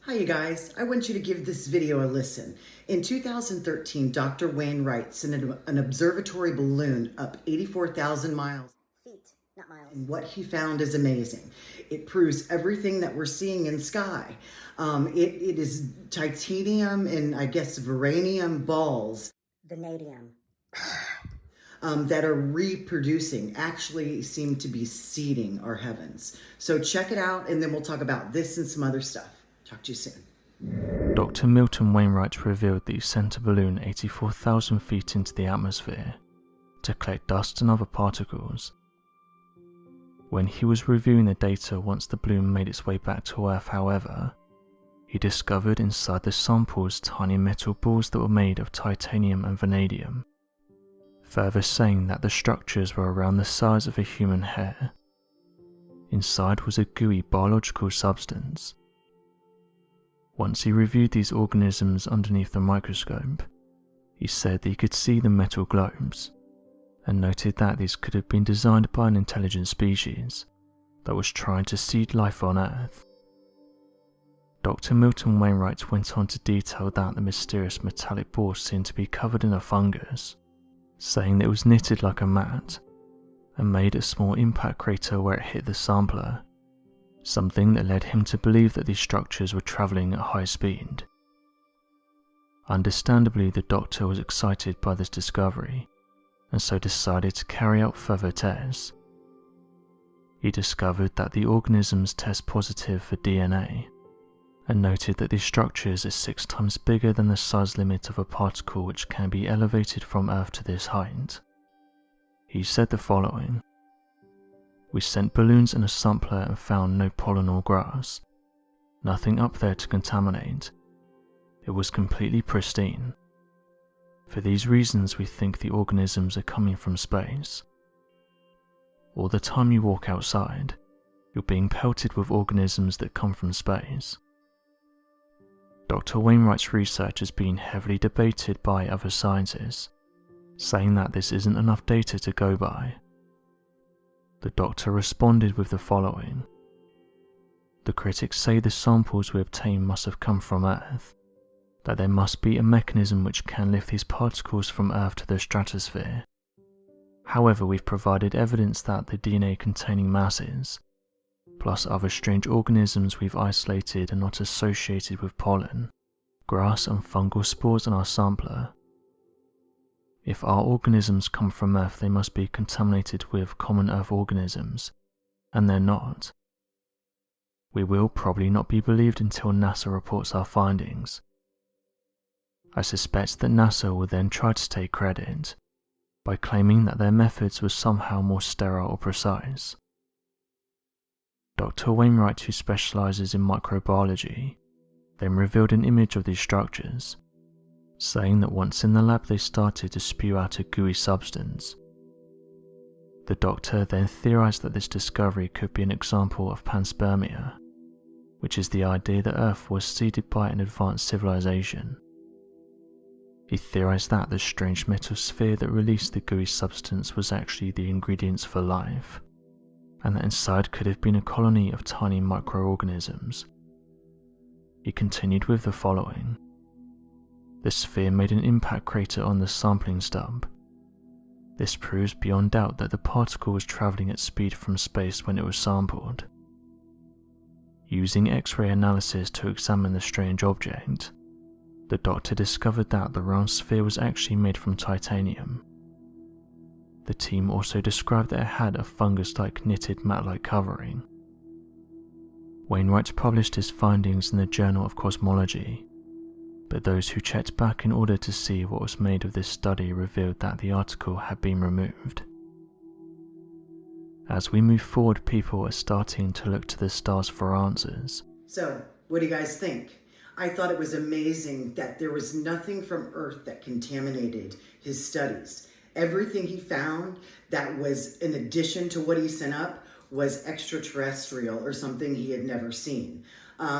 Hi, you guys. I want you to give this video a listen. In 2013, Dr. Wainwright sent an observatory balloon up 84,000 miles. Feet, not miles. And what he found is amazing. It proves everything that we're seeing in sky. It is titanium and I guess vanadium balls. Vanadium. That are reproducing, actually seem to be seeding our heavens. So check it out, and then we'll talk about this and some other stuff. Talk to you soon. Dr. Milton Wainwright revealed that he sent a balloon 84,000 feet into the atmosphere to collect dust and other particles. When he was reviewing the data once the balloon made its way back to Earth, however, he discovered inside the samples tiny metal balls that were made of titanium and vanadium, further saying that the structures were around the size of a human hair. Inside was a gooey biological substance. Once he reviewed these organisms underneath the microscope, he said that he could see the metal globes, and noted that these could have been designed by an intelligent species that was trying to seed life on Earth. Dr. Milton Wainwright went on to detail that the mysterious metallic ball seemed to be covered in a fungus, saying that it was knitted like a mat and made a small impact crater where it hit the sampler, something that led him to believe that these structures were travelling at high speed. Understandably, the doctor was excited by this discovery, and so decided to carry out further tests. He discovered that the organisms test positive for DNA, and noted that these structures are 6 times bigger than the size limit of a particle which can be elevated from Earth to this height. He said the following: "We sent balloons and a sampler and found no pollen or grass, nothing up there to contaminate. It was completely pristine. For these reasons we think the organisms are coming from space. All the time you walk outside, you're being pelted with organisms that come from space." Dr. Wainwright's research has been heavily debated by other scientists, saying that this isn't enough data to go by. The doctor responded with the following: "The critics say the samples we obtained must have come from Earth, that there must be a mechanism which can lift these particles from Earth to the stratosphere. However, we've provided evidence that the DNA containing masses, plus other strange organisms we've isolated are not associated with pollen, grass and fungal spores in our sampler. If our organisms come from Earth, they must be contaminated with common Earth organisms, and they're not. We will probably not be believed until NASA reports our findings. I suspect that NASA will then try to take credit by claiming that their methods were somehow more sterile or precise." Dr. Wainwright, who specializes in microbiology, then revealed an image of these structures, saying that once in the lab they started to spew out a gooey substance. The doctor then theorized that this discovery could be an example of panspermia, which is the idea that Earth was seeded by an advanced civilization. He theorized that the strange metal sphere that released the gooey substance was actually the ingredients for life, and that inside could have been a colony of tiny microorganisms. He continued with the following: "The sphere made an impact crater on the sampling stub. This proves beyond doubt that the particle was travelling at speed from space when it was sampled. Using X-ray analysis to examine the strange object, the doctor discovered that the round sphere was actually made from titanium. The team also described that it had a fungus-like knitted mat-like covering." Wainwright published his findings in the Journal of Cosmology, but those who checked back in order to see what was made of this study revealed that the article had been removed. As we move forward, people are starting to look to the stars for answers. So, what do you guys think? I thought it was amazing that there was nothing from Earth that contaminated his studies. Everything he found that was in addition to what he sent up was extraterrestrial or something he had never seen.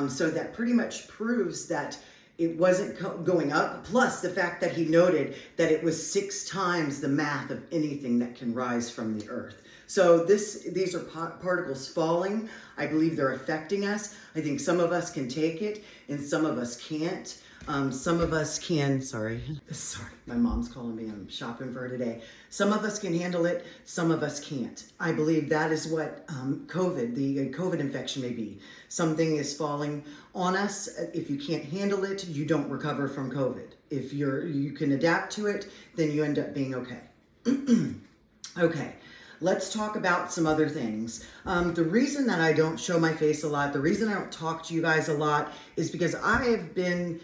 So that pretty much proves that it wasn't going up, plus the fact that he noted that it was 6 times the mass of anything that can rise from the Earth. So these are particles falling. I believe they're affecting us. I think some of us can take it and some of us can't. Some of us can, sorry, my mom's calling me, I'm shopping for her today. Some of us can handle it, some of us can't. I believe that is what the COVID infection may be. Something is falling on us. If you can't handle it, you don't recover from COVID. If you can adapt to it, then you end up being okay. Okay. Let's talk about some other things. The reason that I don't show my face a lot, the reason I don't talk to you guys a lot is because I have been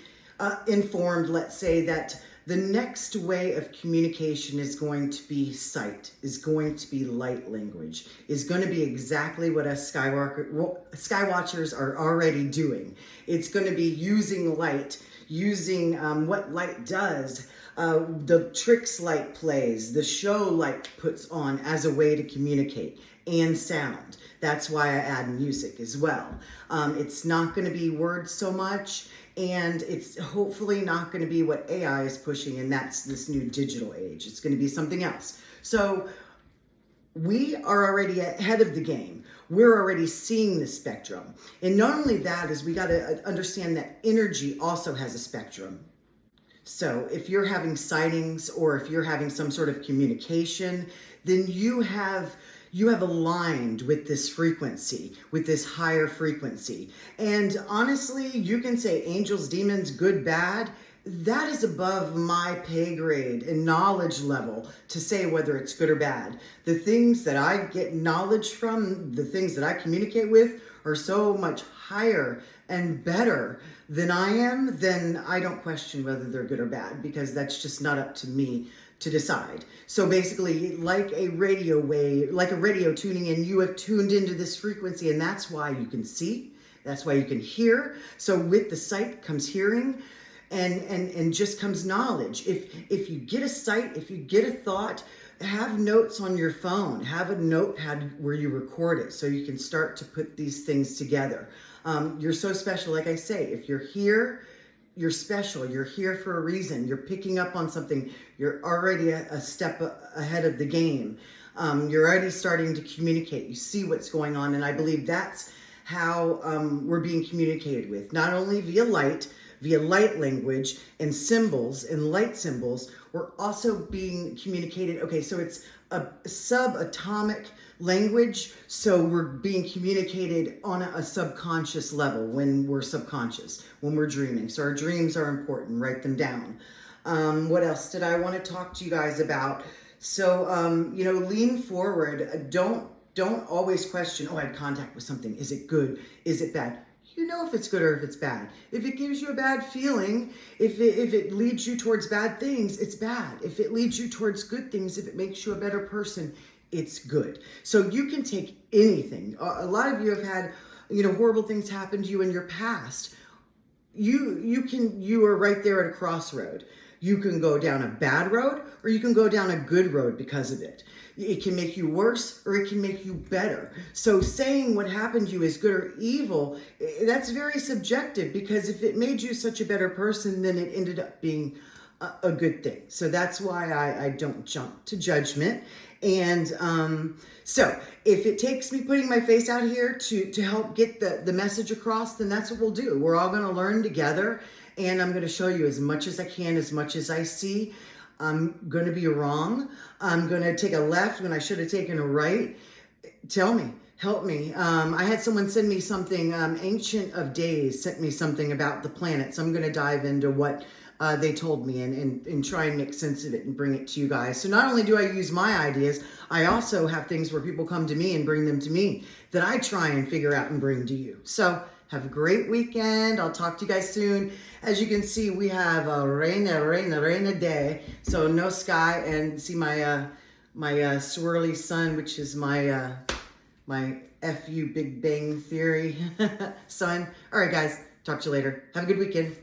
informed, let's say, that the next way of communication is going to be sight, is going to be light language, is going to be exactly what us Skywatchers are already doing. It's going to be using light, using what light does, the tricks light plays, the show light puts on as a way to communicate, and sound. That's why I add music as well. It's not going to be words so much, and it's hopefully not going to be what AI is pushing, and that's this new digital age. It's going to be something else. So we are already ahead of the game. We're already seeing the spectrum. And not only that is we got to understand that energy also has a spectrum. So if you're having sightings or if you're having some sort of communication, then you have aligned with this frequency, with this higher frequency. And honestly, you can say angels, demons, good, bad. That is above my pay grade and knowledge level to say whether it's good or bad. The things that I get knowledge from, the things that I communicate with are so much higher and better than I am, then I don't question whether they're good or bad, because that's just not up to me to decide. So basically, like a radio wave, like a radio tuning in, you have tuned into this frequency, and that's why you can see, that's why you can hear. So with the sight comes hearing, and just comes knowledge. If you get a sight, if you get a thought, have notes on your phone, have a notepad where you record it so you can start to put these things together. You're so special. Like I say, if you're here, you're special. You're here for a reason. You're picking up on something. You're already a step ahead of the game. You're already starting to communicate. You see what's going on. And I believe that's how we're being communicated with, not only via light language and symbols and light symbols, we're also being communicated. Okay, so it's a subatomic language, so we're being communicated on a subconscious level when we're subconscious, when we're dreaming. So our dreams are important, write them down. What else did I want to talk to you guys about? So, lean forward. Don't always question, I had contact with something. Is it good? Is it bad? You know if it's good or if it's bad. If it gives you a bad feeling, if it leads you towards bad things, it's bad. If it leads you towards good things, if it makes you a better person, it's good. So you can take anything. A lot of you have had, horrible things happen to you in your past. You are right there at a crossroad. You can go down a bad road or you can go down a good road because of it. It can make you worse or it can make you better. So saying what happened to you is good or evil, that's very subjective, because if it made you such a better person, then it ended up being a good thing. So that's why I don't jump to judgment. And so if it takes me putting my face out here to help get the message across, then that's what we'll do. We're all going to learn together, and I'm going to show you as much as I can, as much as I see. I'm going to be wrong. I'm going to take a left when I should have taken a right. Tell me, help me. I had someone send me something, Ancient of Days sent me something about the planet. So I'm going to dive into what they told me and try and make sense of it and bring it to you guys. So not only do I use my ideas, I also have things where people come to me and bring them to me that I try and figure out and bring to you. So have a great weekend. I'll talk to you guys soon. As you can see, we have a rainy day. So no sky, and see my swirly sun, which is my FU Big Bang Theory sun. All right, guys, talk to you later. Have a good weekend.